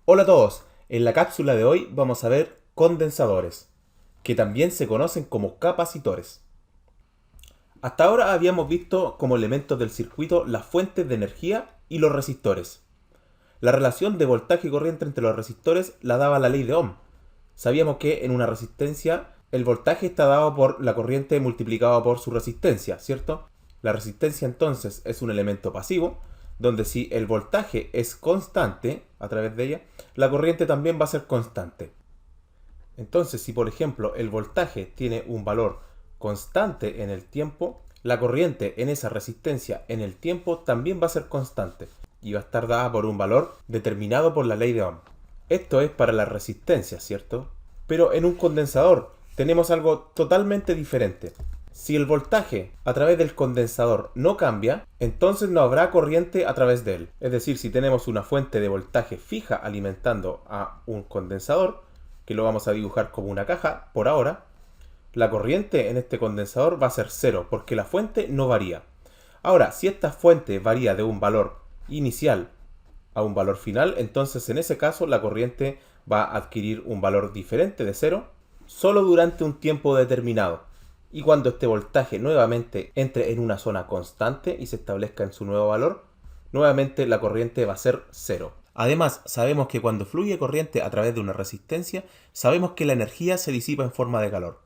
Hola a todos, en la cápsula de hoy vamos a ver condensadores, que también se conocen como capacitores. Hasta ahora habíamos visto como elementos del circuito las fuentes de energía y los resistores. La relación de voltaje y corriente entre los resistores la daba la ley de Ohm. Sabíamos que en una resistencia el voltaje está dado por la corriente multiplicado por su resistencia, ¿cierto? La resistencia entonces es un elemento pasivo, donde si el voltaje es constante a través de ella, la corriente también va a ser constante. Entonces, si por ejemplo el voltaje tiene un valor constante en el tiempo, la corriente en esa resistencia en el tiempo también va a ser constante y va a estar dada por un valor determinado por la ley de Ohm. Esto es para la resistencia, ¿cierto? Pero en un condensador tenemos algo totalmente diferente. Si el voltaje a través del condensador no cambia, entonces no habrá corriente a través de él. Es decir, si tenemos una fuente de voltaje fija alimentando a un condensador, que lo vamos a dibujar como una caja por ahora, la corriente en este condensador va a ser cero porque la fuente no varía. Ahora, si esta fuente varía de un valor inicial a un valor final, entonces en ese caso la corriente va a adquirir un valor diferente de cero solo durante un tiempo determinado. Y cuando este voltaje nuevamente entre en una zona constante y se establezca en su nuevo valor, nuevamente la corriente va a ser cero. Además, sabemos que cuando fluye corriente a través de una resistencia, sabemos que la energía se disipa en forma de calor.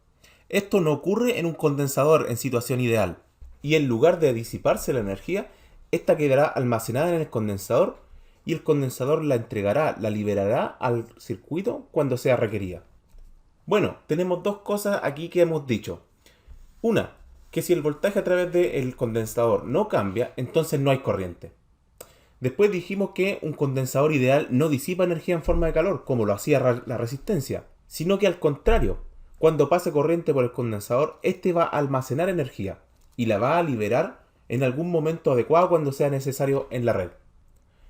Esto no ocurre en un condensador en situación ideal, y en lugar de disiparse la energía, esta quedará almacenada en el condensador y el condensador la entregará, la liberará al circuito cuando sea requerida. Bueno, tenemos dos cosas aquí que hemos dicho. Una, que si el voltaje a través del condensador no cambia, entonces no hay corriente. Después dijimos que un condensador ideal no disipa energía en forma de calor, como lo hacía la resistencia, sino que al contrario, cuando pase corriente por el condensador, este va a almacenar energía y la va a liberar en algún momento adecuado cuando sea necesario en la red.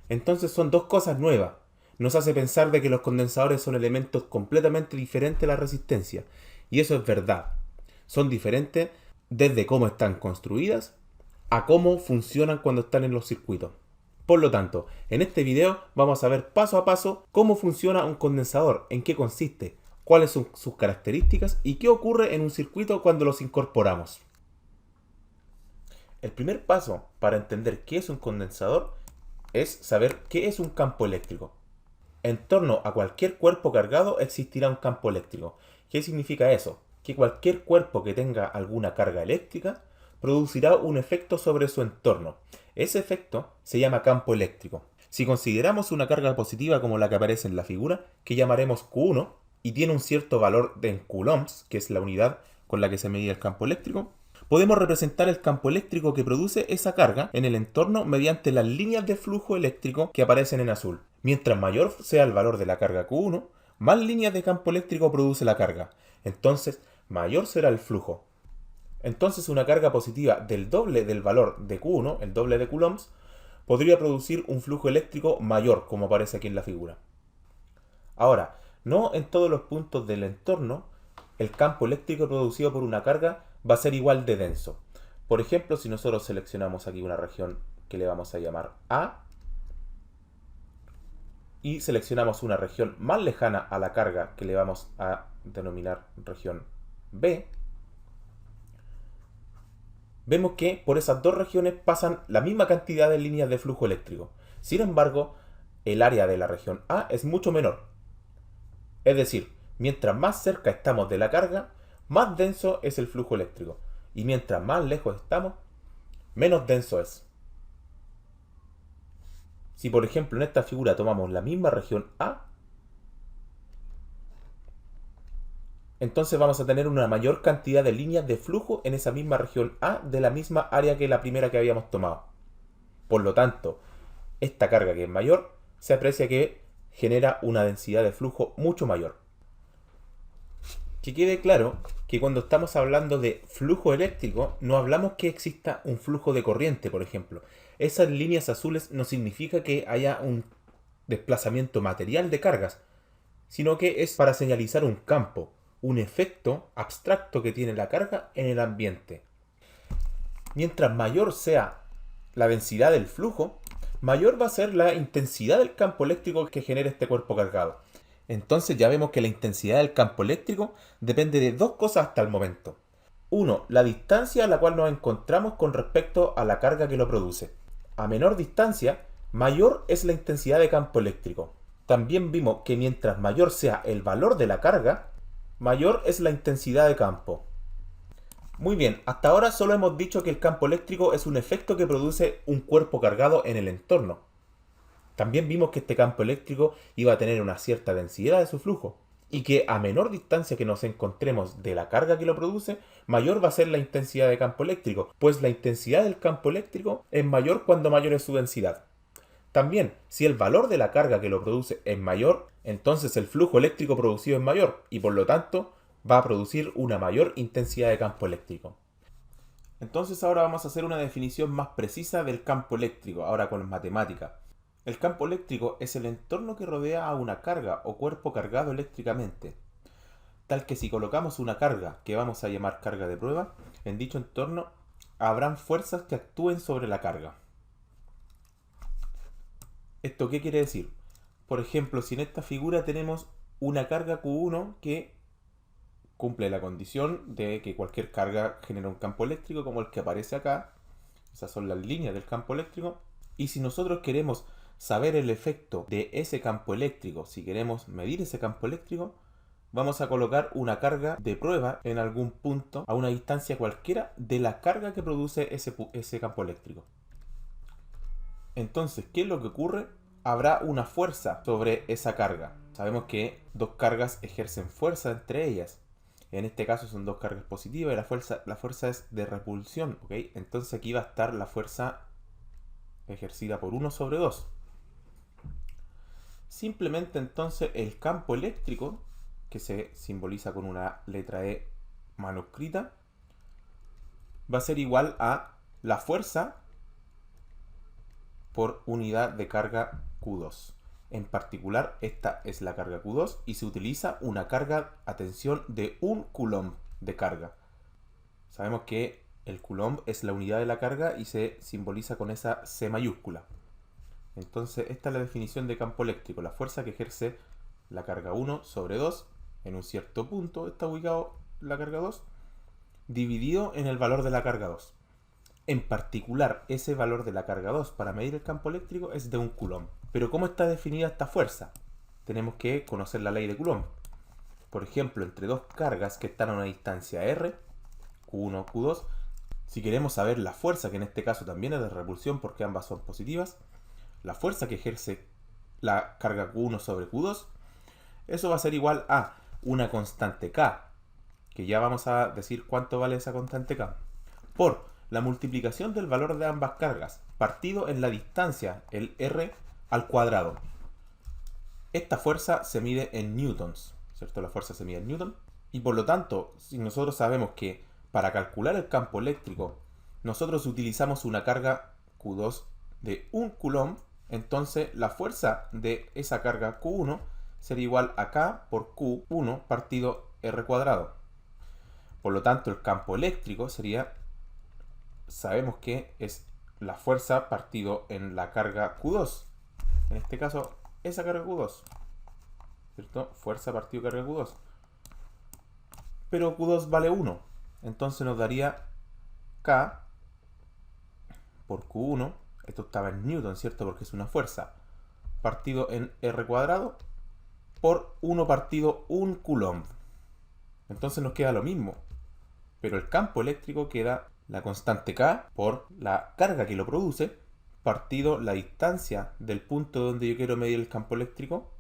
Entonces son dos cosas nuevas. Nos hace pensar de que los condensadores son elementos completamente diferentes a la resistencia. Y eso es verdad. Son diferentes desde cómo están construidas a cómo funcionan cuando están en los circuitos. Por lo tanto, en este video vamos a ver paso a paso cómo funciona un condensador, en qué consiste, cuáles son sus características y qué ocurre en un circuito cuando los incorporamos. El primer paso para entender qué es un condensador es saber qué es un campo eléctrico. En torno a cualquier cuerpo cargado existirá un campo eléctrico. ¿Qué significa eso? Que cualquier cuerpo que tenga alguna carga eléctrica producirá un efecto sobre su entorno. Ese efecto se llama campo eléctrico. Si consideramos una carga positiva como la que aparece en la figura, que llamaremos Q1, y tiene un cierto valor en coulombs, que es la unidad con la que se mide el campo eléctrico, podemos representar el campo eléctrico que produce esa carga en el entorno mediante las líneas de flujo eléctrico que aparecen en azul. Mientras mayor sea el valor de la carga Q1, más líneas de campo eléctrico produce la carga. Entonces, mayor será el flujo. Entonces, una carga positiva del doble del valor de Q1, el doble de coulombs, podría producir un flujo eléctrico mayor, como aparece aquí en la figura. Ahora, no en todos los puntos del entorno el campo eléctrico producido por una carga va a ser igual de denso. Por ejemplo, si nosotros seleccionamos aquí una región que le vamos a llamar A y seleccionamos una región más lejana a la carga que le vamos a denominar región B, vemos que por esas dos regiones pasan la misma cantidad de líneas de flujo eléctrico. Sin embargo, el área de la región A es mucho menor. Es decir, mientras más cerca estamos de la carga, más denso es el flujo eléctrico. Y mientras más lejos estamos, menos denso es. Si por ejemplo en esta figura tomamos la misma región A, entonces vamos a tener una mayor cantidad de líneas de flujo en esa misma región A de la misma área que la primera que habíamos tomado. Por lo tanto, esta carga que es mayor, se aprecia que genera una densidad de flujo mucho mayor. Que quede claro que cuando estamos hablando de flujo eléctrico, no hablamos que exista un flujo de corriente, por ejemplo. Esas líneas azules no significa que haya un desplazamiento material de cargas, sino que es para señalizar un campo, un efecto abstracto que tiene la carga en el ambiente. Mientras mayor sea la densidad del flujo, mayor va a ser la intensidad del campo eléctrico que genera este cuerpo cargado. Entonces ya vemos que la intensidad del campo eléctrico depende de dos cosas hasta el momento. Uno, la distancia a la cual nos encontramos con respecto a la carga que lo produce. A menor distancia, mayor es la intensidad de campo eléctrico. También vimos que mientras mayor sea el valor de la carga, mayor es la intensidad de campo. Muy bien, hasta ahora solo hemos dicho que el campo eléctrico es un efecto que produce un cuerpo cargado en el entorno. También vimos que este campo eléctrico iba a tener una cierta densidad de su flujo y que a menor distancia que nos encontremos de la carga que lo produce, mayor va a ser la intensidad de campo eléctrico, pues la intensidad del campo eléctrico es mayor cuando mayor es su densidad. También, si el valor de la carga que lo produce es mayor, entonces el flujo eléctrico producido es mayor y por lo tanto va a producir una mayor intensidad de campo eléctrico. Entonces ahora vamos a hacer una definición más precisa del campo eléctrico, ahora con matemática. El campo eléctrico es el entorno que rodea a una carga o cuerpo cargado eléctricamente, tal que si colocamos una carga, que vamos a llamar carga de prueba, en dicho entorno habrán fuerzas que actúen sobre la carga. ¿Esto qué quiere decir? Por ejemplo, si en esta figura tenemos una carga Q1 que cumple la condición de que cualquier carga genera un campo eléctrico como el que aparece acá, esas son las líneas del campo eléctrico, y si nosotros queremos saber el efecto de ese campo eléctrico, si queremos medir ese campo eléctrico, vamos a colocar una carga de prueba en algún punto a una distancia cualquiera de la carga que produce ese campo eléctrico. Entonces, ¿qué es lo que ocurre? Habrá una fuerza sobre esa carga. Sabemos que dos cargas ejercen fuerza entre ellas. En este caso son dos cargas positivas y la fuerza es de repulsión, ¿ok? Entonces aquí va a estar la fuerza ejercida por 1 sobre 2. Simplemente entonces el campo eléctrico, que se simboliza con una letra E manuscrita, va a ser igual a la fuerza por unidad de carga Q2. En particular, esta es la carga Q2 y se utiliza una carga, atención, de 1 coulomb de carga. Sabemos que el coulomb es la unidad de la carga y se simboliza con esa C mayúscula. Entonces, esta es la definición de campo eléctrico, la fuerza que ejerce la carga 1 sobre 2, en un cierto punto está ubicado la carga 2, dividido en el valor de la carga 2. En particular, ese valor de la carga 2 para medir el campo eléctrico es de 1 coulomb. Pero ¿cómo está definida esta fuerza? Tenemos que conocer la ley de Coulomb. Por ejemplo, entre dos cargas que están a una distancia R, Q1, Q2, si queremos saber la fuerza, que en este caso también es de repulsión porque ambas son positivas, la fuerza que ejerce la carga Q1 sobre Q2, eso va a ser igual a una constante K, que ya vamos a decir cuánto vale esa constante K, por la multiplicación del valor de ambas cargas, partido en la distancia, el R al cuadrado. Esta fuerza se mide en newtons, ¿cierto? La fuerza se mide en newton. Y por lo tanto, si nosotros sabemos que para calcular el campo eléctrico, nosotros utilizamos una carga Q2 de 1 coulomb, entonces la fuerza de esa carga Q1 sería igual a K por Q1 partido R cuadrado. Por lo tanto, el campo eléctrico sería, sabemos que es la fuerza partido en la carga Q2. En este caso, esa carga Q2, ¿cierto? Fuerza partido carga Q2. Pero Q2 vale 1. Entonces nos daría K por Q1. Esto estaba en newton, ¿cierto? Porque es una fuerza. Partido en R cuadrado por 1 partido 1 coulomb. Entonces nos queda lo mismo. Pero el campo eléctrico queda la constante K por la carga que lo produce, partido la distancia del punto donde yo quiero medir el campo eléctrico,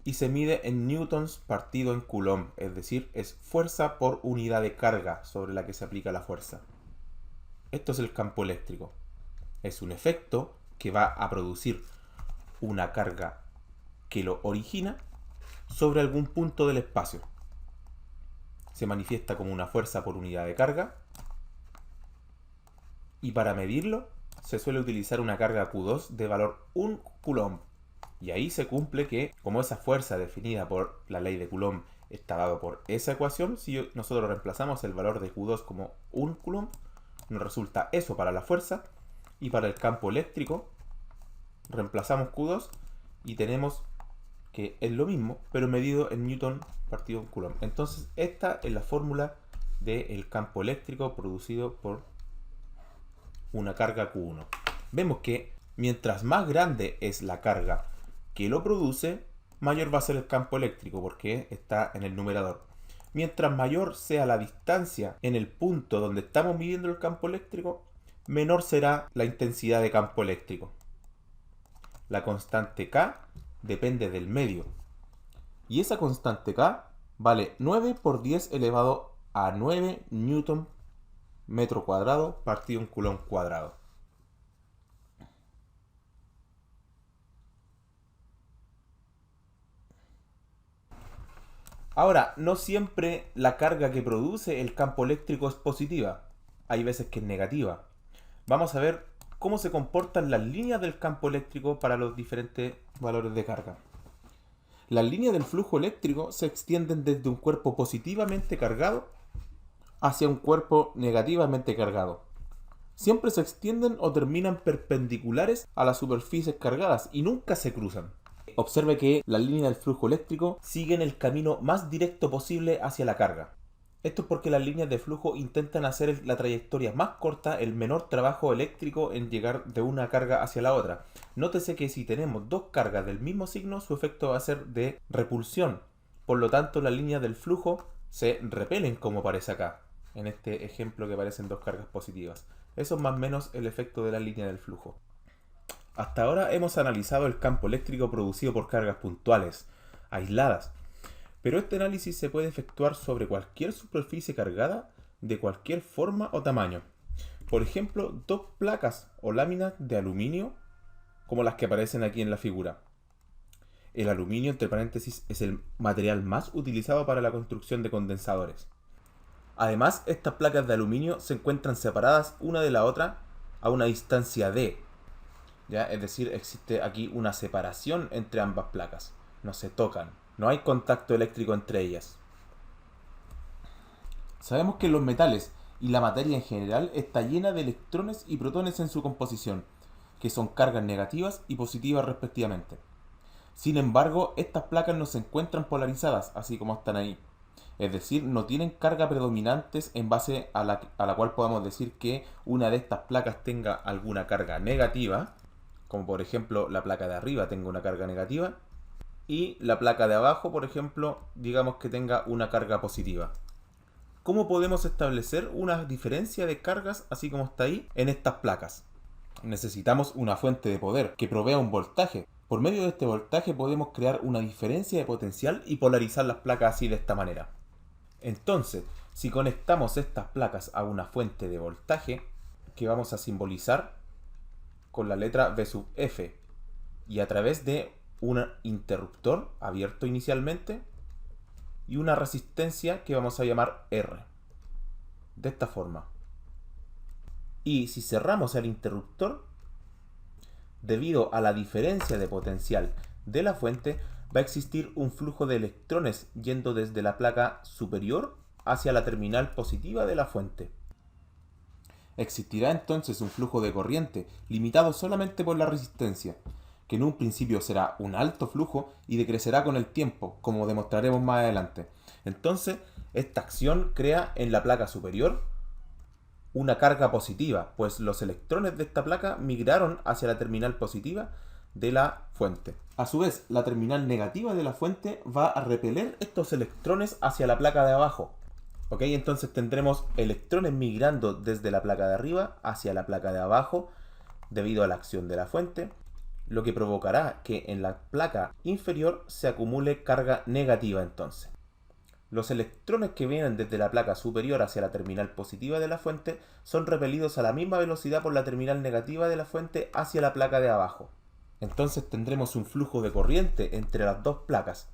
y se mide en newtons partido en coulomb, es decir, es fuerza por unidad de carga sobre la que se aplica la fuerza. Esto es el campo eléctrico. Es un efecto que va a producir una carga que lo origina sobre algún punto del espacio. Se manifiesta como una fuerza por unidad de carga, y para medirlo se suele utilizar una carga Q2 de valor 1 coulomb. Y ahí se cumple que, como esa fuerza definida por la ley de Coulomb está dado por esa ecuación, si nosotros reemplazamos el valor de Q2 como 1 coulomb, nos resulta eso para la fuerza, y para el campo eléctrico reemplazamos Q2 y tenemos que es lo mismo, pero medido en Newton partido en Coulomb. Entonces esta es la fórmula del campo eléctrico producido por una carga Q1. Vemos que mientras más grande es la carga que lo produce, mayor va a ser el campo eléctrico porque está en el numerador. Mientras mayor sea la distancia en el punto donde estamos midiendo el campo eléctrico, menor será la intensidad de campo eléctrico. La constante K depende del medio. Y esa constante K vale 9 por 10 elevado a 9 newton metro cuadrado partido en Coulomb cuadrado. Ahora, no siempre la carga que produce el campo eléctrico es positiva. Hay veces que es negativa. Vamos a ver cómo se comportan las líneas del campo eléctrico para los diferentes valores de carga. Las líneas del flujo eléctrico se extienden desde un cuerpo positivamente cargado hacia un cuerpo negativamente cargado. Siempre se extienden o terminan perpendiculares a las superficies cargadas y nunca se cruzan. Observe que las líneas del flujo eléctrico siguen el camino más directo posible hacia la carga. Esto es porque las líneas de flujo intentan hacer la trayectoria más corta, el menor trabajo eléctrico en llegar de una carga hacia la otra. Nótese que si tenemos dos cargas del mismo signo, su efecto va a ser de repulsión. Por lo tanto, las líneas del flujo se repelen como aparece acá, en este ejemplo que aparecen dos cargas positivas. Eso es más o menos el efecto de la línea del flujo. Hasta ahora hemos analizado el campo eléctrico producido por cargas puntuales, aisladas. Pero este análisis se puede efectuar sobre cualquier superficie cargada de cualquier forma o tamaño. Por ejemplo, dos placas o láminas de aluminio como las que aparecen aquí en la figura. El aluminio, entre paréntesis, es el material más utilizado para la construcción de condensadores. Además, estas placas de aluminio se encuentran separadas una de la otra a una distancia d. ¿Ya? Es decir, existe aquí una separación entre ambas placas. No se tocan. No hay contacto eléctrico entre ellas. Sabemos que los metales y la materia en general está llena de electrones y protones en su composición, que son cargas negativas y positivas respectivamente. Sin embargo, estas placas no se encuentran polarizadas, así como están ahí. Es decir, no tienen carga predominantes en base a la cual podamos decir que una de estas placas tenga alguna carga negativa, como por ejemplo la placa de arriba tenga una carga negativa, y la placa de abajo, por ejemplo, digamos que tenga una carga positiva. ¿Cómo podemos establecer una diferencia de cargas, así como está ahí, en estas placas? Necesitamos una fuente de poder que provea un voltaje. Por medio de este voltaje podemos crear una diferencia de potencial y polarizar las placas así de esta manera. Entonces, si conectamos estas placas a una fuente de voltaje, que vamos a simbolizar con la letra V sub F, y a través de un interruptor abierto inicialmente y una resistencia que vamos a llamar R, de esta forma. Y si cerramos el interruptor, debido a la diferencia de potencial de la fuente, va a existir un flujo de electrones yendo desde la placa superior hacia la terminal positiva de la fuente. Existirá entonces un flujo de corriente limitado solamente por la resistencia, que en un principio será un alto flujo y decrecerá con el tiempo, como demostraremos más adelante. Entonces, esta acción crea en la placa superior una carga positiva, pues los electrones de esta placa migraron hacia la terminal positiva de la fuente. A su vez, la terminal negativa de la fuente va a repeler estos electrones hacia la placa de abajo. ¿Ok? Entonces tendremos electrones migrando desde la placa de arriba hacia la placa de abajo debido a la acción de la fuente, lo que provocará que en la placa inferior se acumule carga negativa entonces. Los electrones que vienen desde la placa superior hacia la terminal positiva de la fuente son repelidos a la misma velocidad por la terminal negativa de la fuente hacia la placa de abajo. Entonces tendremos un flujo de corriente entre las dos placas,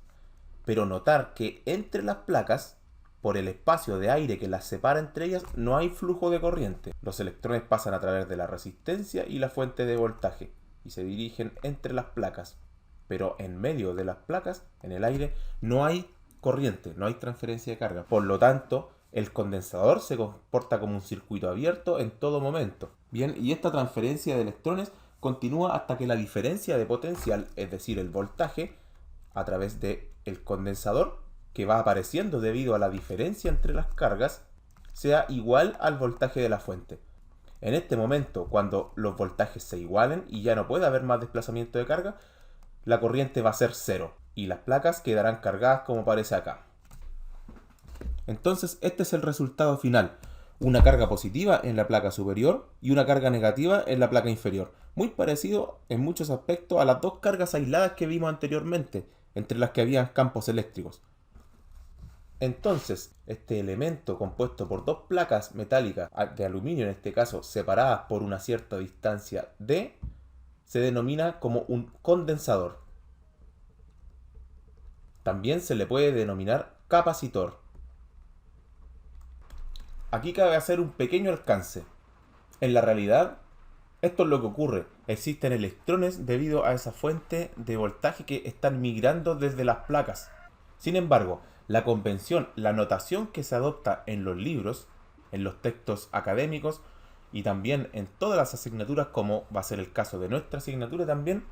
pero notar que entre las placas, por el espacio de aire que las separa entre ellas, no hay flujo de corriente. Los electrones pasan a través de la resistencia y la fuente de voltaje y se dirigen entre las placas, pero en medio de las placas, en el aire, no hay corriente, no hay transferencia de carga. Por lo tanto, el condensador se comporta como un circuito abierto en todo momento. Bien, y esta transferencia de electrones continúa hasta que la diferencia de potencial, es decir, el voltaje, a través del condensador, que va apareciendo debido a la diferencia entre las cargas, sea igual al voltaje de la fuente. En este momento, cuando los voltajes se igualen y ya no puede haber más desplazamiento de carga, la corriente va a ser cero y las placas quedarán cargadas como aparece acá. Entonces este es el resultado final. Una carga positiva en la placa superior y una carga negativa en la placa inferior. Muy parecido en muchos aspectos a las dos cargas aisladas que vimos anteriormente, entre las que había campos eléctricos. Entonces, este elemento compuesto por dos placas metálicas de aluminio, en este caso, separadas por una cierta distancia d, se denomina como un condensador. También se le puede denominar capacitor. Aquí cabe hacer un pequeño alcance. En la realidad, esto es lo que ocurre. Existen electrones debido a esa fuente de voltaje que están migrando desde las placas. Sin embargo, la convención, la notación que se adopta en los libros, en los textos académicos y también en todas las asignaturas, como va a ser el caso de nuestra asignatura también,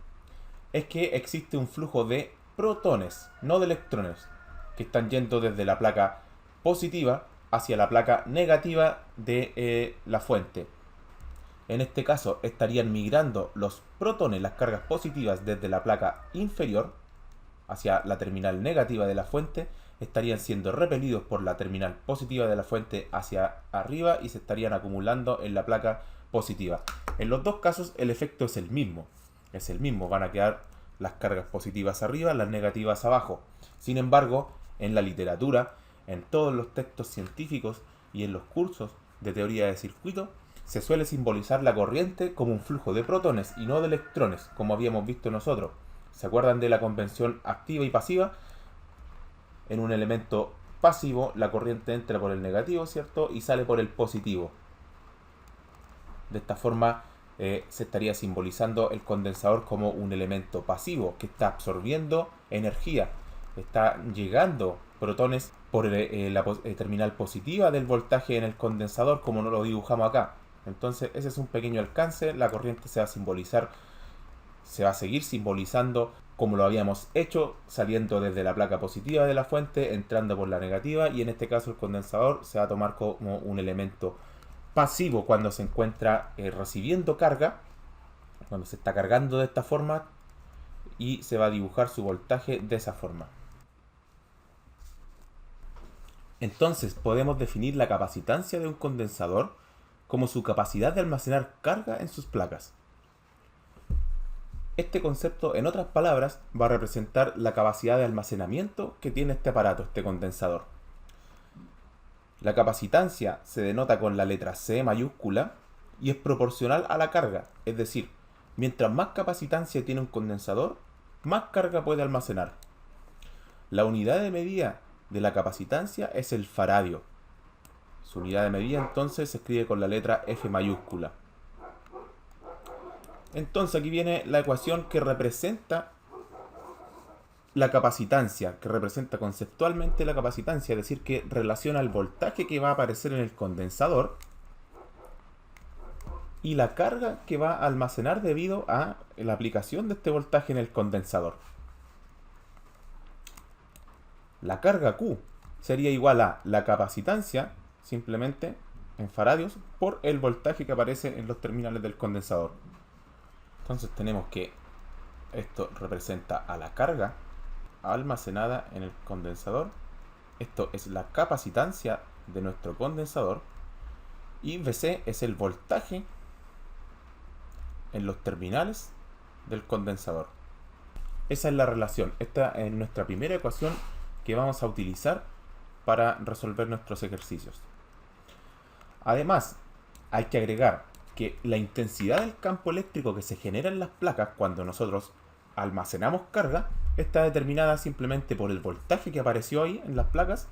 es que existe un flujo de protones, no de electrones, que están yendo desde la placa positiva hacia la placa negativa de la fuente. En este caso estarían migrando los protones, las cargas positivas, desde la placa inferior hacia la terminal negativa de la fuente, estarían siendo repelidos por la terminal positiva de la fuente hacia arriba y se estarían acumulando en la placa positiva. En los dos casos el efecto es el mismo. Van a quedar las cargas positivas arriba, las negativas abajo. Sin embargo, en la literatura, en todos los textos científicos y en los cursos de teoría de circuito, se suele simbolizar la corriente como un flujo de protones y no de electrones, como habíamos visto nosotros. ¿Se acuerdan de la convención activa y pasiva? En un elemento pasivo, la corriente entra por el negativo, ¿cierto? Y sale por el positivo. De esta forma, se estaría simbolizando el condensador como un elemento pasivo que está absorbiendo energía. Está llegando protones por la terminal positiva del voltaje en el condensador, como no lo dibujamos acá. Entonces, ese es un pequeño alcance. La corriente se va a seguir simbolizando como lo habíamos hecho, saliendo desde la placa positiva de la fuente, entrando por la negativa, y en este caso el condensador se va a tomar como un elemento pasivo cuando se encuentra recibiendo carga, cuando se está cargando de esta forma, y se va a dibujar su voltaje de esa forma. Entonces podemos definir la capacitancia de un condensador como su capacidad de almacenar carga en sus placas. Este concepto, en otras palabras, va a representar la capacidad de almacenamiento que tiene este aparato, este condensador. La capacitancia se denota con la letra C mayúscula y es proporcional a la carga, es decir, mientras más capacitancia tiene un condensador, más carga puede almacenar. La unidad de medida de la capacitancia es el faradio. Su unidad de medida entonces se escribe con la letra F mayúscula. Entonces aquí viene la ecuación que representa la capacitancia, que representa conceptualmente la capacitancia, es decir, que relaciona el voltaje que va a aparecer en el condensador y la carga que va a almacenar debido a la aplicación de este voltaje en el condensador. La carga Q sería igual a la capacitancia, simplemente en faradios, por el voltaje que aparece en los terminales del condensador. Entonces tenemos que esto representa a la carga almacenada en el condensador. Esto es la capacitancia de nuestro condensador. Y Vc es el voltaje en los terminales del condensador. Esa es la relación. Esta es nuestra primera ecuación que vamos a utilizar para resolver nuestros ejercicios. Además, hay que agregar que la intensidad del campo eléctrico que se genera en las placas cuando nosotros almacenamos carga está determinada simplemente por el voltaje que apareció ahí en las placas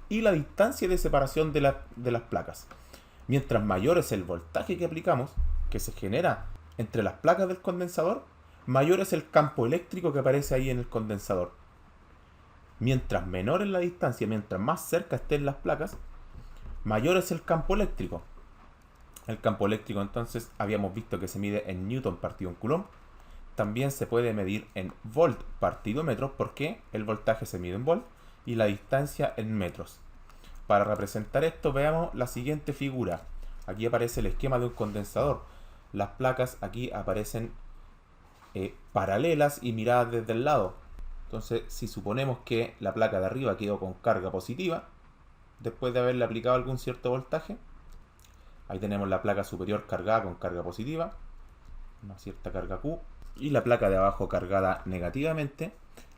y la distancia de separación de las placas. Mientras mayor es el voltaje que aplicamos, que se genera entre las placas del condensador, mayor es el campo eléctrico que aparece ahí en el condensador. Mientras menor es la distancia, mientras más cerca estén las placas, mayor es el campo eléctrico. El campo eléctrico entonces habíamos visto que se mide en newton partido en coulomb. También se puede medir en volt partido metro porque el voltaje se mide en volt y la distancia en metros. Para representar esto veamos la siguiente figura. Aquí aparece el esquema de un condensador. Las placas aquí aparecen paralelas y miradas desde el lado. Entonces, si suponemos que la placa de arriba quedó con carga positiva, después de haberle aplicado algún cierto voltaje, ahí tenemos la placa superior cargada con carga positiva, una cierta carga Q, y la placa de abajo cargada negativamente.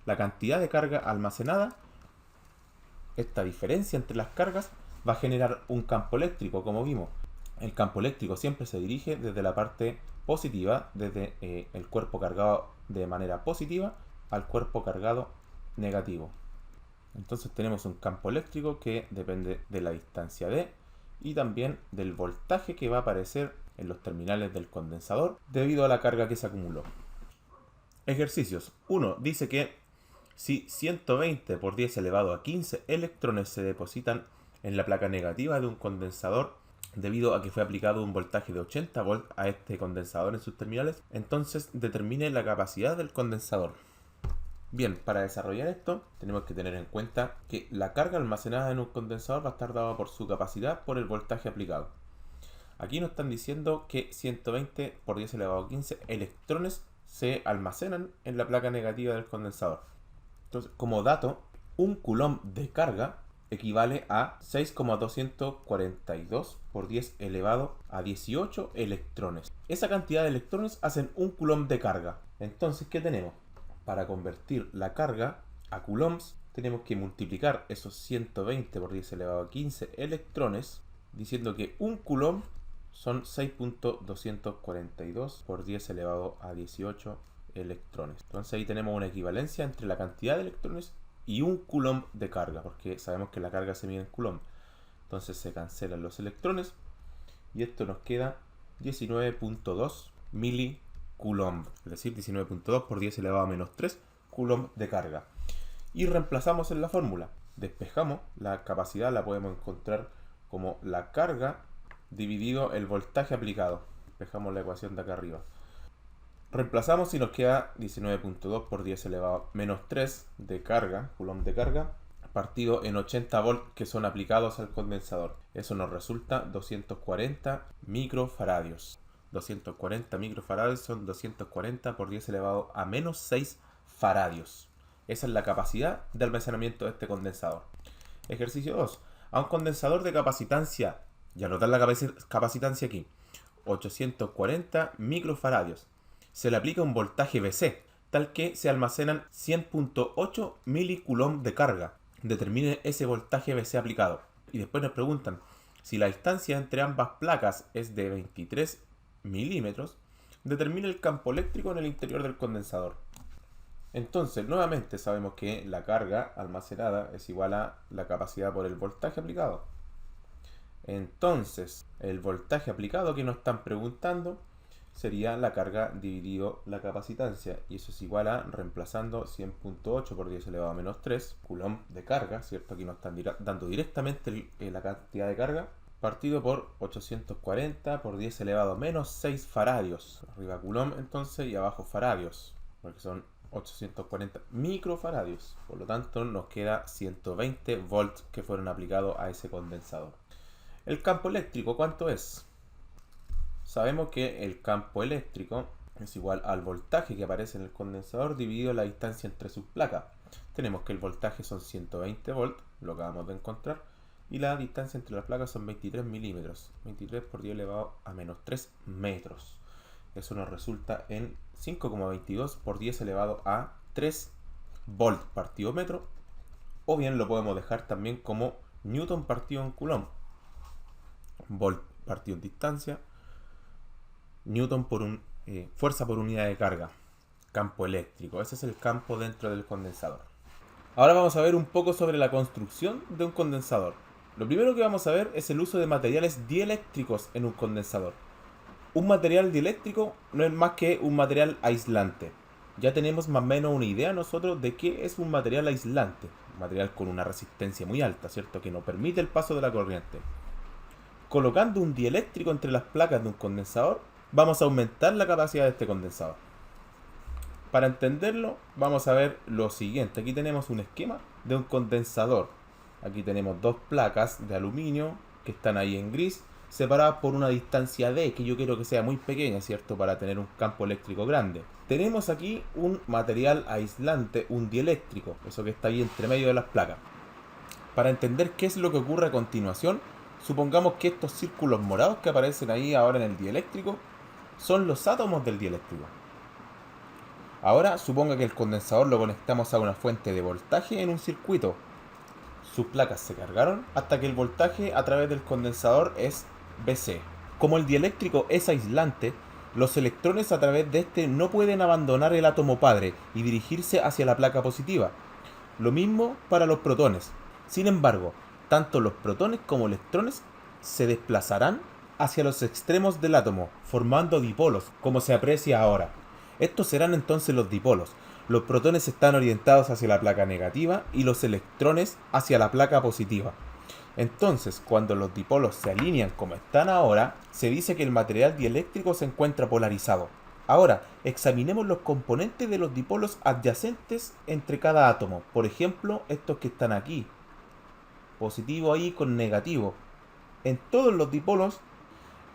La cantidad de carga almacenada, esta diferencia entre las cargas, va a generar un campo eléctrico, como vimos. El campo eléctrico siempre se dirige desde la parte positiva, desde el cuerpo cargado de manera positiva al cuerpo cargado negativo. Entonces tenemos un campo eléctrico que depende de la distancia D y también del voltaje que va a aparecer en los terminales del condensador debido a la carga que se acumuló. Ejercicios. 1. Dice que si 120 por 10 elevado a 15 electrones se depositan en la placa negativa de un condensador debido a que fue aplicado un voltaje de 80 volts a este condensador en sus terminales, entonces determine la capacidad del condensador. Bien, para desarrollar esto tenemos que tener en cuenta que la carga almacenada en un condensador va a estar dada por su capacidad por el voltaje aplicado. Aquí nos están diciendo que 120 por 10 elevado a 15 electrones se almacenan en la placa negativa del condensador. Entonces, como dato, un coulomb de carga equivale a 6,242 por 10 elevado a 18 electrones. Esa cantidad de electrones hacen un coulomb de carga. Entonces, ¿qué tenemos? Para convertir la carga a coulombs, tenemos que multiplicar esos 120 por 10 elevado a 15 electrones, diciendo que un coulomb son 6.242 por 10 elevado a 18 electrones. Entonces ahí tenemos una equivalencia entre la cantidad de electrones y un coulomb de carga, porque sabemos que la carga se mide en coulomb. Entonces se cancelan los electrones y esto nos queda 19.2 milicoulomb, es decir, 19.2 por 10 elevado a menos 3 coulomb de carga. Y reemplazamos en la fórmula. Despejamos la capacidad, la podemos encontrar como la carga dividido el voltaje aplicado. Despejamos la ecuación de acá arriba. Reemplazamos y nos queda 19.2 por 10 elevado a menos 3 de carga, coulomb de carga, partido en 80 volts que son aplicados al condensador. Eso nos resulta 240 microfaradios. 240 microfaradios son 240 por 10 elevado a menos 6 faradios. Esa es la capacidad de almacenamiento de este condensador. Ejercicio 2. A un condensador de capacitancia, y anotar la capacitancia aquí, 840 microfaradios. Se le aplica un voltaje VC, tal que se almacenan 100.8 milicoulomb de carga. Determine ese voltaje VC aplicado. Y después nos preguntan, si la distancia entre ambas placas es de 23 milímetros, determine el campo eléctrico en el interior del condensador. Entonces, nuevamente sabemos que la carga almacenada es igual a la capacidad por el voltaje aplicado. Entonces, el voltaje aplicado que nos están preguntando sería la carga dividido la capacitancia, y eso es igual a, reemplazando 100.8 por 10 elevado a menos 3 coulomb de carga, ¿cierto? Aquí nos están dando directamente la cantidad de carga, partido por 840 por 10 elevado a menos 6 faradios. Arriba coulomb entonces y abajo faradios, porque son 840 microfaradios. Por lo tanto, nos queda 120 volts que fueron aplicados a ese condensador. El campo eléctrico, ¿cuánto es? Sabemos que el campo eléctrico es igual al voltaje que aparece en el condensador dividido la distancia entre sus placas. Tenemos que el voltaje son 120 volts, lo acabamos de encontrar, y la distancia entre las placas son 23 milímetros. 23 por 10 elevado a menos 3 metros. Eso nos resulta en 5,22 por 10 elevado a 3 volt partido metro, o bien lo podemos dejar también como newton partido en coulomb. Volt partido en distancia, newton por fuerza por unidad de carga. Campo eléctrico, ese es el campo dentro del condensador. Ahora vamos a ver un poco sobre la construcción de un condensador. Lo primero que vamos a ver es el uso de materiales dieléctricos en un condensador. Un material dieléctrico no es más que un material aislante. Ya tenemos más o menos una idea nosotros de qué es un material aislante. Un material con una resistencia muy alta, ¿cierto? Que no permite el paso de la corriente. Colocando un dieléctrico entre las placas de un condensador, vamos a aumentar la capacidad de este condensador. Para entenderlo, vamos a ver lo siguiente. Aquí tenemos un esquema de un condensador. Aquí tenemos dos placas de aluminio que están ahí en gris, separadas por una distancia D, que yo quiero que sea muy pequeña, ¿cierto? Para tener un campo eléctrico grande. Tenemos aquí un material aislante, un dieléctrico, eso que está ahí entre medio de las placas. Para entender qué es lo que ocurre a continuación, supongamos que estos círculos morados que aparecen ahí ahora en el dieléctrico son los átomos del dieléctrico. Ahora suponga que el condensador lo conectamos a una fuente de voltaje en un circuito. Sus placas se cargaron hasta que el voltaje a través del condensador es BC. Como el dieléctrico es aislante, los electrones a través de este no pueden abandonar el átomo padre y dirigirse hacia la placa positiva. Lo mismo para los protones. Sin embargo, tanto los protones como electrones se desplazarán hacia los extremos del átomo, formando dipolos, como se aprecia ahora. Estos serán entonces los dipolos. Los protones están orientados hacia la placa negativa y los electrones hacia la placa positiva. Entonces, cuando los dipolos se alinean como están ahora, se dice que el material dieléctrico se encuentra polarizado. Ahora, examinemos los componentes de los dipolos adyacentes entre cada átomo. Por ejemplo, estos que están aquí. Positivo ahí con negativo. En todos los dipolos,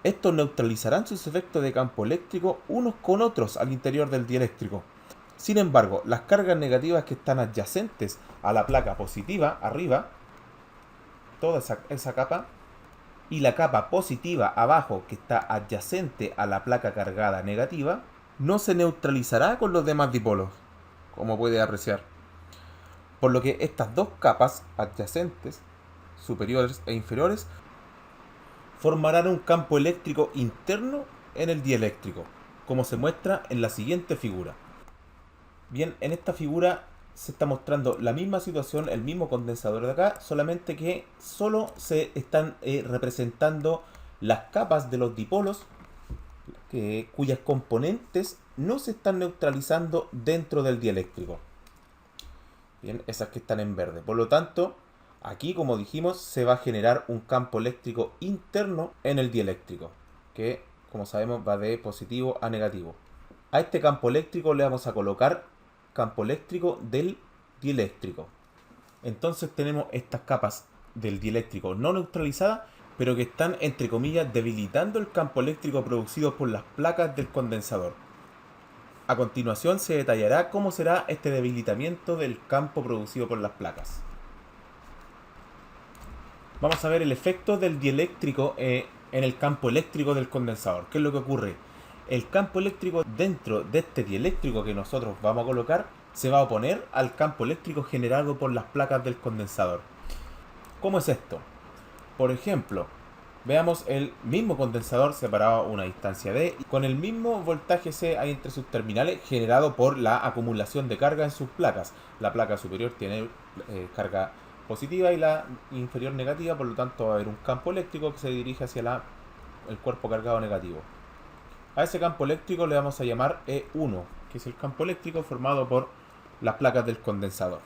estos neutralizarán sus efectos de campo eléctrico unos con otros al interior del dieléctrico. Sin embargo, las cargas negativas que están adyacentes a la placa positiva, arriba, toda esa capa, y la capa positiva abajo que está adyacente a la placa cargada negativa, no se neutralizará con los demás dipolos, como puede apreciar. Por lo que estas dos capas adyacentes, superiores e inferiores, formarán un campo eléctrico interno en el dieléctrico, como se muestra en la siguiente figura. Bien, en esta figura se está mostrando la misma situación, el mismo condensador de acá, solamente que solo se están representando las capas de los dipolos cuyas componentes no se están neutralizando dentro del dieléctrico. Bien, esas que están en verde. Por lo tanto, aquí, como dijimos, se va a generar un campo eléctrico interno en el dieléctrico, que, como sabemos, va de positivo a negativo. A este campo eléctrico le vamos a colocar campo eléctrico del dieléctrico. Entonces tenemos estas capas del dieléctrico no neutralizadas, pero que están, entre comillas, debilitando el campo eléctrico producido por las placas del condensador. A continuación se detallará cómo será este debilitamiento del campo producido por las placas. Vamos a ver el efecto del dieléctrico en el campo eléctrico del condensador. ¿Qué es lo que ocurre? El campo eléctrico dentro de este dieléctrico que nosotros vamos a colocar se va a oponer al campo eléctrico generado por las placas del condensador. ¿Cómo es esto? Por ejemplo, veamos el mismo condensador separado a una distancia D con el mismo voltaje C hay entre sus terminales generado por la acumulación de carga en sus placas. La placa superior tiene carga positiva y la inferior negativa, por lo tanto va a haber un campo eléctrico que se dirige hacia el cuerpo cargado negativo. A ese campo eléctrico le vamos a llamar E1, que es el campo eléctrico formado por las placas del condensador.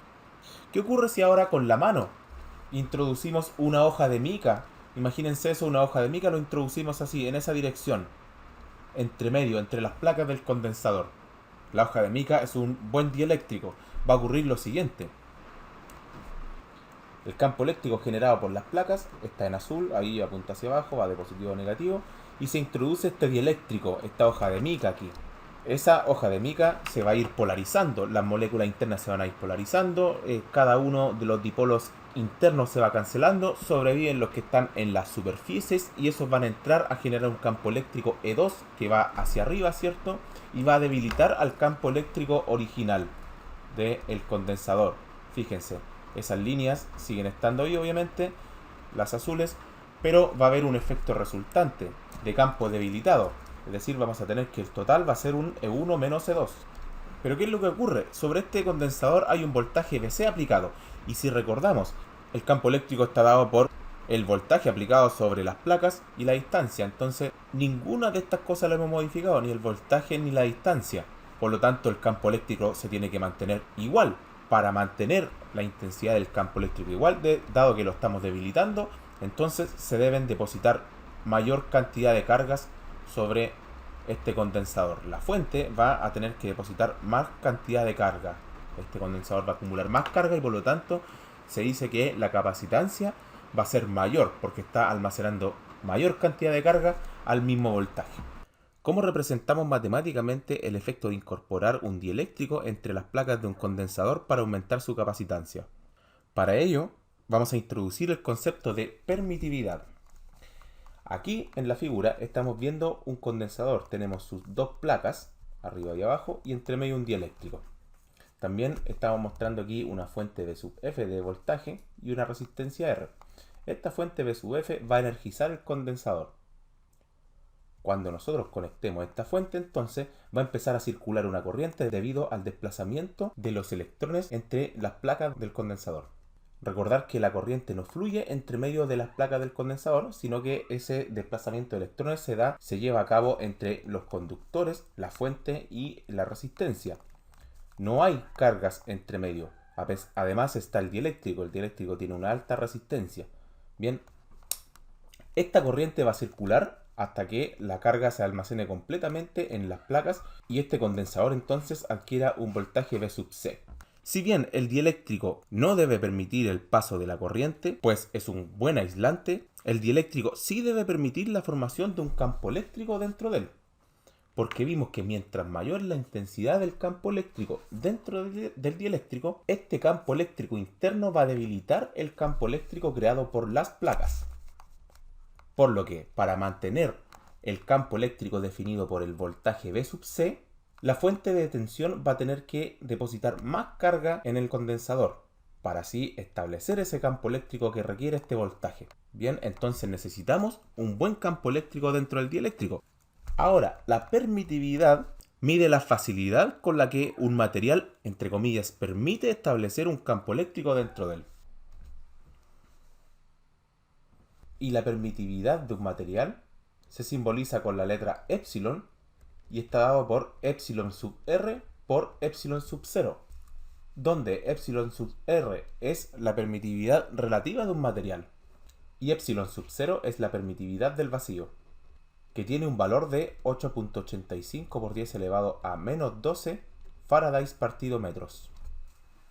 ¿Qué ocurre si ahora con la mano introducimos una hoja de mica? Imagínense eso, una hoja de mica, lo introducimos así, en esa dirección, entre las placas del condensador. La hoja de mica es un buen dieléctrico. Va a ocurrir lo siguiente. El campo eléctrico generado por las placas está en azul, ahí apunta hacia abajo, va de positivo a negativo, y se introduce este dieléctrico, esta hoja de mica aquí. Esa hoja de mica se va a ir polarizando, las moléculas internas se van a ir polarizando, cada uno de los dipolos internos se va cancelando, sobreviven los que están en las superficies y esos van a entrar a generar un campo eléctrico E2 que va hacia arriba, ¿cierto? Y va a debilitar al campo eléctrico original del condensador. Fíjense, esas líneas siguen estando ahí, obviamente, las azules, pero va a haber un efecto resultante de campo debilitado. Es decir, vamos a tener que el total va a ser un E1 menos E2. Pero ¿qué es lo que ocurre? Sobre este condensador hay un voltaje DC aplicado. Y si recordamos, el campo eléctrico está dado por el voltaje aplicado sobre las placas y la distancia. Entonces, ninguna de estas cosas la hemos modificado, ni el voltaje ni la distancia. Por lo tanto, el campo eléctrico se tiene que mantener igual. Para mantener la intensidad del campo eléctrico igual, dado que lo estamos debilitando, entonces se deben depositar mayor cantidad de cargas sobre este condensador. La fuente va a tener que depositar más cantidad de carga. Este condensador va a acumular más carga y por lo tanto se dice que la capacitancia va a ser mayor porque está almacenando mayor cantidad de carga al mismo voltaje. ¿Cómo representamos matemáticamente el efecto de incorporar un dieléctrico entre las placas de un condensador para aumentar su capacitancia? Para ello, vamos a introducir el concepto de permitividad. Aquí en la figura estamos viendo un condensador. Tenemos sus dos placas, arriba y abajo, y entre medio un dieléctrico. También estamos mostrando aquí una fuente V sub F de voltaje y una resistencia R. Esta fuente V sub F va a energizar el condensador. Cuando nosotros conectemos esta fuente, entonces va a empezar a circular una corriente debido al desplazamiento de los electrones entre las placas del condensador. Recordar que la corriente no fluye entre medio de las placas del condensador, sino que ese desplazamiento de electrones se lleva a cabo entre los conductores, la fuente y la resistencia. No hay cargas entre medio. Además está el dieléctrico. El dieléctrico tiene una alta resistencia. Bien, esta corriente va a circular hasta que la carga se almacene completamente en las placas y este condensador entonces adquiera un voltaje V sub C. Si bien el dieléctrico no debe permitir el paso de la corriente, pues es un buen aislante, el dieléctrico sí debe permitir la formación de un campo eléctrico dentro de él. Porque vimos que mientras mayor la intensidad del campo eléctrico dentro del dieléctrico, este campo eléctrico interno va a debilitar el campo eléctrico creado por las placas. Por lo que, para mantener el campo eléctrico definido por el voltaje V sub C, la fuente de tensión va a tener que depositar más carga en el condensador, para así establecer ese campo eléctrico que requiere este voltaje. Bien, entonces necesitamos un buen campo eléctrico dentro del dieléctrico. Ahora, la permitividad mide la facilidad con la que un material, entre comillas, permite establecer un campo eléctrico dentro de él. Y la permitividad de un material se simboliza con la letra epsilon y está dado por epsilon sub r por epsilon sub 0, donde epsilon sub r es la permitividad relativa de un material y epsilon sub 0 es la permitividad del vacío, que tiene un valor de 8.85 por 10 elevado a menos 12 farads partido metros.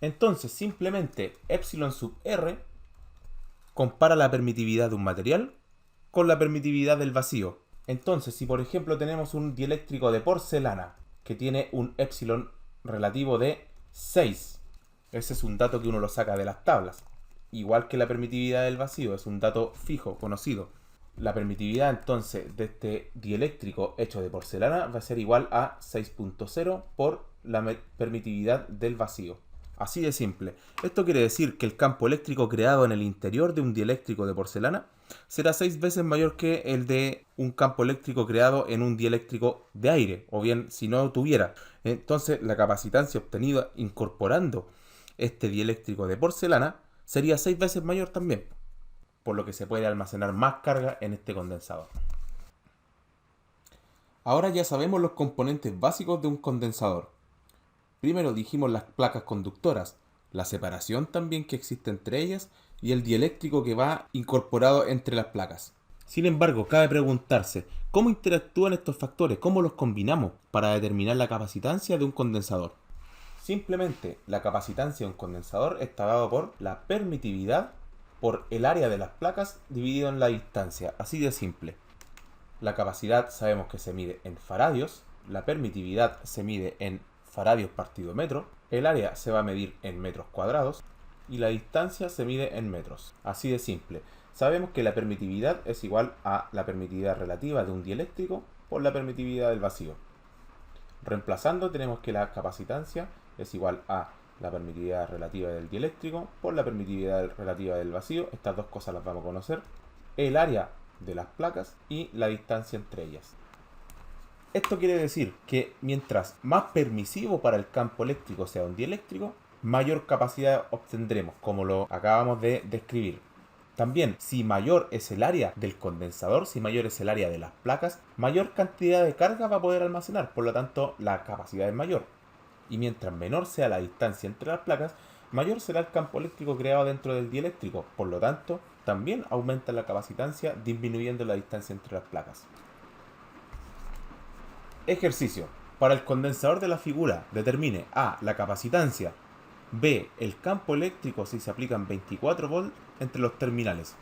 Entonces simplemente epsilon sub r compara la permitividad de un material con la permitividad del vacío. Entonces, si por ejemplo tenemos un dieléctrico de porcelana que tiene un epsilon relativo de 6, ese es un dato que uno lo saca de las tablas. Igual que la permitividad del vacío, es un dato fijo, conocido. La permitividad entonces de este dieléctrico hecho de porcelana va a ser igual a 6.0 por la permitividad del vacío. Así de simple. Esto quiere decir que el campo eléctrico creado en el interior de un dieléctrico de porcelana será 6 veces mayor que el de un campo eléctrico creado en un dieléctrico de aire, o bien si no tuviera. Entonces la capacitancia obtenida incorporando este dieléctrico de porcelana sería 6 veces mayor también, por lo que se puede almacenar más carga en este condensador. Ahora ya sabemos los componentes básicos de un condensador. Primero dijimos las placas conductoras, la separación también que existe entre ellas y el dieléctrico que va incorporado entre las placas. Sin embargo, cabe preguntarse, ¿cómo interactúan estos factores? ¿Cómo los combinamos para determinar la capacitancia de un condensador? Simplemente, la capacitancia de un condensador está dada por la permitividad por el área de las placas dividido en la distancia, así de simple. La capacidad sabemos que se mide en faradios, la permitividad se mide en faradios partido metro, el área se va a medir en metros cuadrados y la distancia se mide en metros. Así de simple. Sabemos que la permitividad es igual a la permitividad relativa de un dieléctrico por la permitividad del vacío. Reemplazando tenemos que la capacitancia es igual a la permitividad relativa del dieléctrico por la permitividad relativa del vacío. Estas dos cosas las vamos a conocer. El área de las placas y la distancia entre ellas. Esto quiere decir que mientras más permisivo para el campo eléctrico sea un dieléctrico, mayor capacidad obtendremos, como lo acabamos de describir. También, si mayor es el área del condensador, si mayor es el área de las placas, mayor cantidad de carga va a poder almacenar, por lo tanto la capacidad es mayor. Y mientras menor sea la distancia entre las placas, mayor será el campo eléctrico creado dentro del dieléctrico. Por lo tanto, también aumenta la capacitancia disminuyendo la distancia entre las placas. Ejercicio. Para el condensador de la figura, determine A. La capacitancia. B. El campo eléctrico si se aplican 24 volts entre los terminales.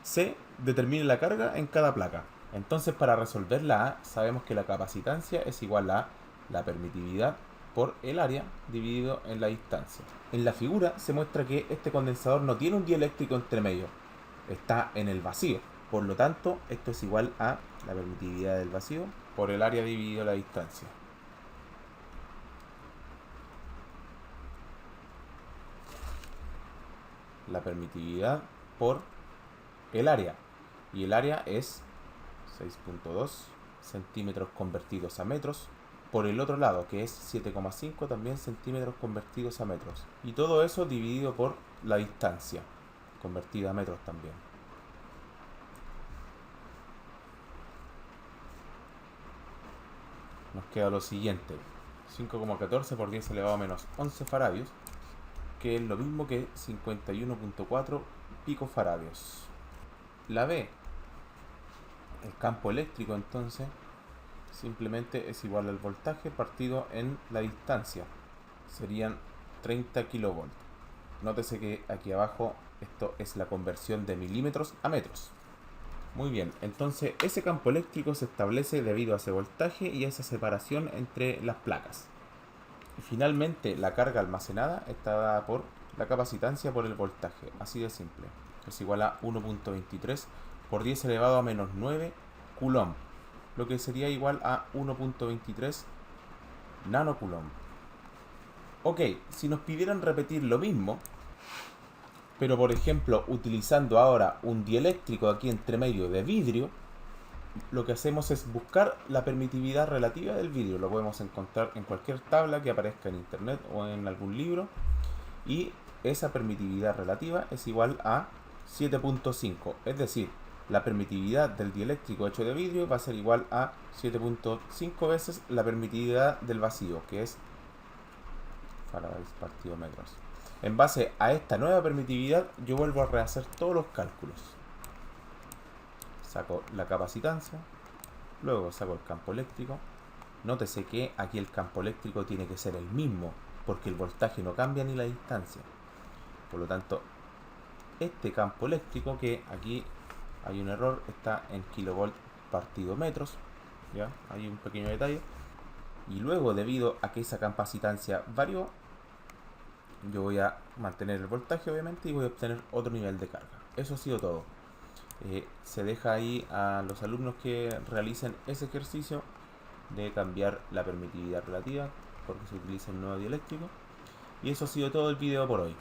C. Determine la carga en cada placa. Entonces, para resolver la A, sabemos que la capacitancia es igual a la permitividad por el área dividido en la distancia. En la figura se muestra que este condensador no tiene un dieléctrico entre medio, está en el vacío. Por lo tanto, esto es igual a la permitividad del vacío por el área dividido la distancia. La permitividad por el área. Y el área es 6.2 centímetros convertidos a metros. Por el otro lado, que es 7,5 también centímetros convertidos a metros. Y todo eso dividido por la distancia, convertida a metros también. Nos queda lo siguiente: 5,14 por 10 elevado a menos 11 faradios, que es lo mismo que 51.4 picofaradios. La B, el campo eléctrico, entonces simplemente es igual al voltaje partido en la distancia, serían 30 kilovolts. Nótese que aquí abajo esto es la conversión de milímetros a metros. Muy bien, entonces ese campo eléctrico se establece debido a ese voltaje y a esa separación entre las placas. Y finalmente la carga almacenada está dada por la capacitancia por el voltaje, así de simple. Es igual a 1.23 por 10 elevado a menos 9 coulomb, lo que sería igual a 1.23 nanocoulomb. Ok, si nos pidieran repetir lo mismo, pero por ejemplo utilizando ahora un dieléctrico aquí entre medio de vidrio, lo que hacemos es buscar la permitividad relativa del vidrio. Lo podemos encontrar en cualquier tabla que aparezca en internet o en algún libro, y esa permitividad relativa es igual a 7.5, es decir, la permitividad del dieléctrico hecho de vidrio va a ser igual a 7.5 veces la permitividad del vacío, que es farads partido metros. En base a esta nueva permitividad, yo vuelvo a rehacer todos los cálculos. Saco la capacitancia, luego saco el campo eléctrico. Nótese que aquí el campo eléctrico tiene que ser el mismo, porque el voltaje no cambia ni la distancia. Por lo tanto, este campo eléctrico, que aquí hay un error, está en kilovolt partido metros, ¿ya? Hay un pequeño detalle. Y luego, debido a que esa capacitancia varió, yo voy a mantener el voltaje obviamente y voy a obtener otro nivel de carga. Eso ha sido todo. Se deja ahí a los alumnos que realicen ese ejercicio de cambiar la permitividad relativa porque se utiliza un nuevo dieléctrico. Y eso ha sido todo el video por hoy.